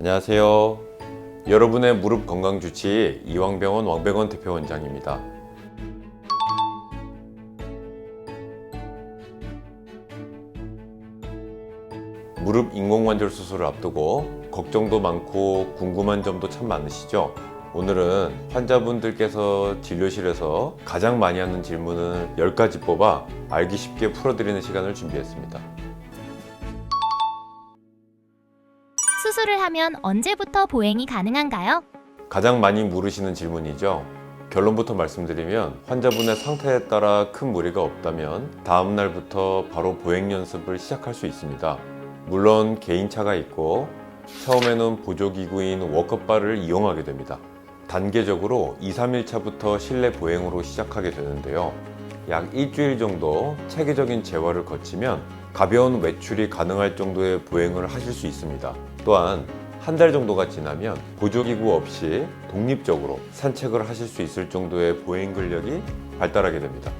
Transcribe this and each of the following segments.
안녕하세요. 여러분의 무릎 건강 주치 이왕병원 왕병원 대표원장입니다. 무릎 인공관절 수술을 앞두고 걱정도 많고 궁금한 점도 참 많으시죠? 오늘은 환자분들께서 진료실에서 가장 많이 하는 질문을 10가지 뽑아 알기 쉽게 풀어드리는 시간을 준비했습니다. 수술을 하면 언제부터 보행이 가능한가요? 가장 많이 물으시는 질문이죠. 결론부터 말씀드리면 환자분의 상태에 따라 큰 무리가 없다면 다음 날부터 바로 보행 연습을 시작할 수 있습니다. 물론 개인차가 있고 처음에는 보조기구인 워커바를 이용하게 됩니다. 단계적으로 2-3일 차부터 실내 보행으로 시작하게 되는데요. 약 일주일 정도 체계적인 재활을 거치면 가벼운 외출이 가능할 정도의 보행을 하실 수 있습니다. 또한 한 달 정도가 지나면 보조기구 없이 독립적으로 산책을 하실 수 있을 정도의 보행 근력이 발달하게 됩니다.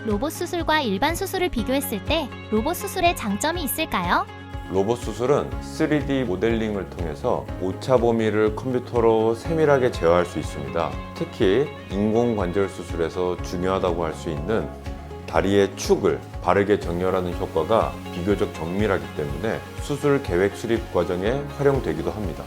로봇 수술과 일반 수술을 비교했을 때 로봇 수술의 장점이 있을까요? 로봇 수술은 3D 모델링을 통해서 오차 범위를 컴퓨터로 세밀하게 제어할 수 있습니다. 특히 인공관절 수술에서 중요하다고 할 수 있는 다리의 축을 바르게 정렬하는 효과가 비교적 정밀하기 때문에 수술 계획 수립 과정에 활용되기도 합니다.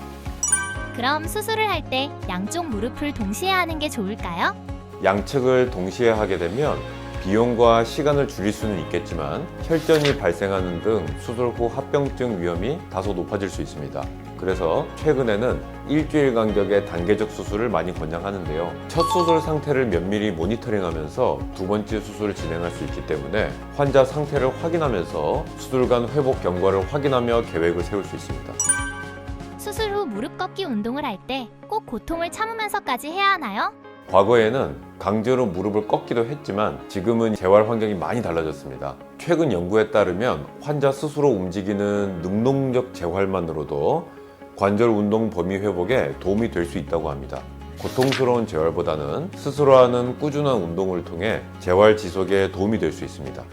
그럼 수술을 할 때 양쪽 무릎을 동시에 하는 게 좋을까요? 양측을 동시에 하게 되면 비용과 시간을 줄일 수는 있겠지만 혈전이 발생하는 등 수술 후 합병증 위험이 다소 높아질 수 있습니다. 그래서 최근에는 일주일 간격의 단계적 수술을 많이 권장하는데요. 첫 수술 상태를 면밀히 모니터링하면서 두 번째 수술을 진행할 수 있기 때문에 환자 상태를 확인하면서 수술 간 회복 경과를 확인하며 계획을 세울 수 있습니다. 수술 후 무릎 꺾기 운동을 할 때 꼭 고통을 참으면서까지 해야 하나요? 과거에는 강제로 무릎을 꺾기도 했지만 지금은 재활 환경이 많이 달라졌습니다. 최근 연구에 따르면 환자 스스로 움직이는 능동적 재활만으로도 관절 운동 범위 회복에 도움이 될 수 있다고 합니다. 고통스러운 재활보다는 스스로 하는 꾸준한 운동을 통해 재활 지속에 도움이 될 수 있습니다.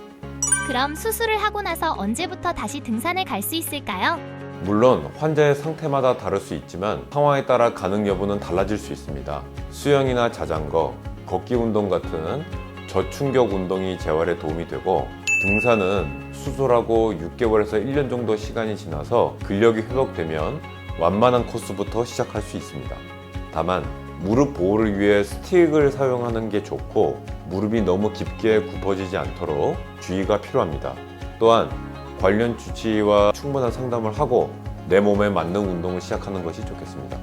그럼 수술을 하고 나서 언제부터 다시 등산을 갈 수 있을까요? 물론 환자의 상태마다 다를 수 있지만 상황에 따라 가능 여부는 달라질 수 있습니다. 수영이나 자전거, 걷기 운동 같은 저충격 운동이 재활에 도움이 되고 등산은 수술하고 6개월에서 1년 정도 시간이 지나서 근력이 회복되면 완만한 코스부터 시작할 수 있습니다. 다만 무릎 보호를 위해 스틱을 사용하는 게 좋고 무릎이 너무 깊게 굽어지지 않도록 주의가 필요합니다. 또한 관련 주치의와 충분한 상담을 하고 내 몸에 맞는 운동을 시작하는 것이 좋겠습니다.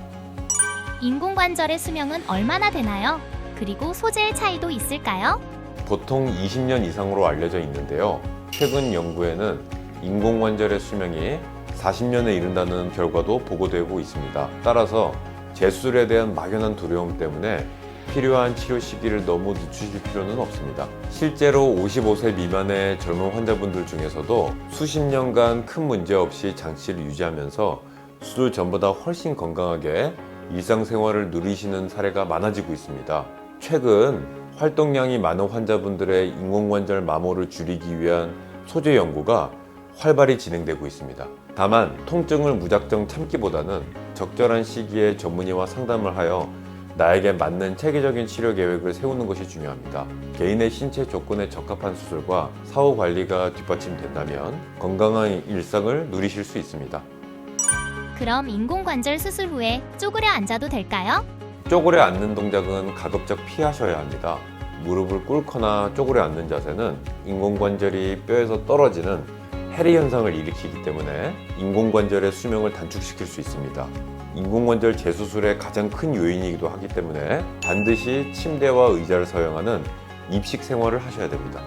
인공관절의 수명은 얼마나 되나요? 그리고 소재의 차이도 있을까요? 보통 20년 이상으로 알려져 있는데요. 최근 연구에는 인공관절의 수명이 40년에 이른다는 결과도 보고되고 있습니다. 따라서 재수술에 대한 막연한 두려움 때문에 필요한 치료 시기를 너무 늦추실 필요는 없습니다. 실제로 55세 미만의 젊은 환자분들 중에서도 수십 년간 큰 문제 없이 장치를 유지하면서 수술 전보다 훨씬 건강하게 일상생활을 누리시는 사례가 많아지고 있습니다. 최근 활동량이 많은 환자분들의 인공관절 마모를 줄이기 위한 소재 연구가 활발히 진행되고 있습니다. 다만 통증을 무작정 참기보다는 적절한 시기에 전문의와 상담을 하여 나에게 맞는 체계적인 치료 계획을 세우는 것이 중요합니다. 개인의 신체 조건에 적합한 수술과 사후 관리가 뒷받침된다면 건강한 일상을 누리실 수 있습니다. 그럼 인공관절 수술 후에 쪼그려 앉아도 될까요? 쪼그려 앉는 동작은 가급적 피하셔야 합니다. 무릎을 꿇거나 쪼그려 앉는 자세는 인공관절이 뼈에서 떨어지는 해리 현상을 일으키기 때문에 인공관절의 수명을 단축시킬 수 있습니다. 인공관절 재수술의 가장 큰 요인이기도 하기 때문에 반드시 침대와 의자를 사용하는 입식 생활을 하셔야 됩니다.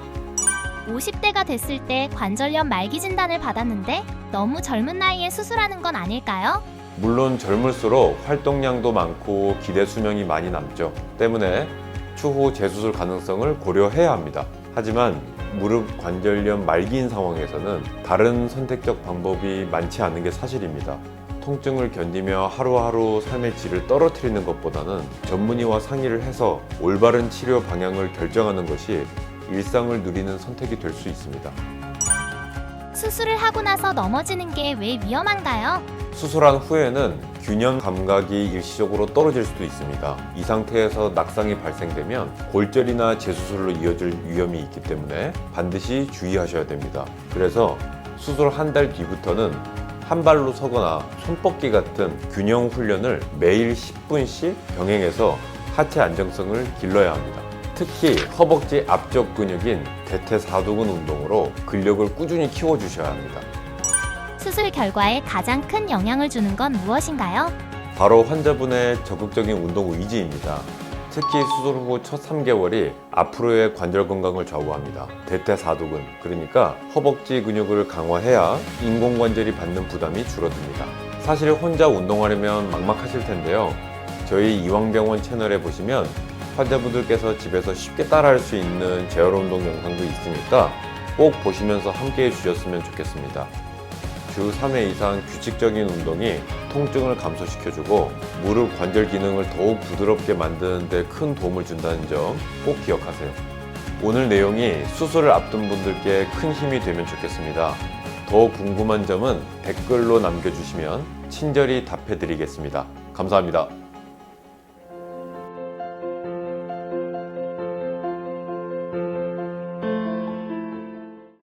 50대가 됐을 때 관절염 말기 진단을 받았는데 너무 젊은 나이에 수술하는 건 아닐까요? 물론 젊을수록 활동량도 많고 기대 수명이 많이 남죠. 때문에 추후 재수술 가능성을 고려해야 합니다. 하지만 무릎 관절염 말기인 상황에서는 다른 선택적 방법이 많지 않은 게 사실입니다. 통증을 견디며 하루하루 삶의 질을 떨어뜨리는 것보다는 전문의와 상의를 해서 올바른 치료 방향을 결정하는 것이 일상을 누리는 선택이 될 수 있습니다. 수술을 하고 나서 넘어지는 게 왜 위험한가요? 수술한 후에는 균형 감각이 일시적으로 떨어질 수도 있습니다. 이 상태에서 낙상이 발생되면 골절이나 재수술로 이어질 위험이 있기 때문에 반드시 주의하셔야 됩니다. 그래서 수술 한 달 뒤부터는 한 발로 서거나 손뻗기 같은 균형 훈련을 매일 10분씩 병행해서 하체 안정성을 길러야 합니다. 특히 허벅지 앞쪽 근육인 대퇴사두근 운동으로 근력을 꾸준히 키워주셔야 합니다. 수술 결과에 가장 큰 영향을 주는 건 무엇인가요? 바로 환자분의 적극적인 운동 의지입니다. 특히 수술 후 첫 3개월이 앞으로의 관절 건강을 좌우합니다. 대퇴사두근, 그러니까 허벅지 근육을 강화해야 인공관절이 받는 부담이 줄어듭니다. 사실 혼자 운동하려면 막막하실 텐데요. 저희 이왕병원 채널에 보시면 환자분들께서 집에서 쉽게 따라할 수 있는 재활 운동 영상도 있으니까 꼭 보시면서 함께 해주셨으면 좋겠습니다. 주 3회 이상 규칙적인 운동이 통증을 감소시켜주고 무릎 관절 기능을 더욱 부드럽게 만드는 데 큰 도움을 준다는 점 꼭 기억하세요. 오늘 내용이 수술을 앞둔 분들께 큰 힘이 되면 좋겠습니다. 더 궁금한 점은 댓글로 남겨주시면 친절히 답해드리겠습니다. 감사합니다.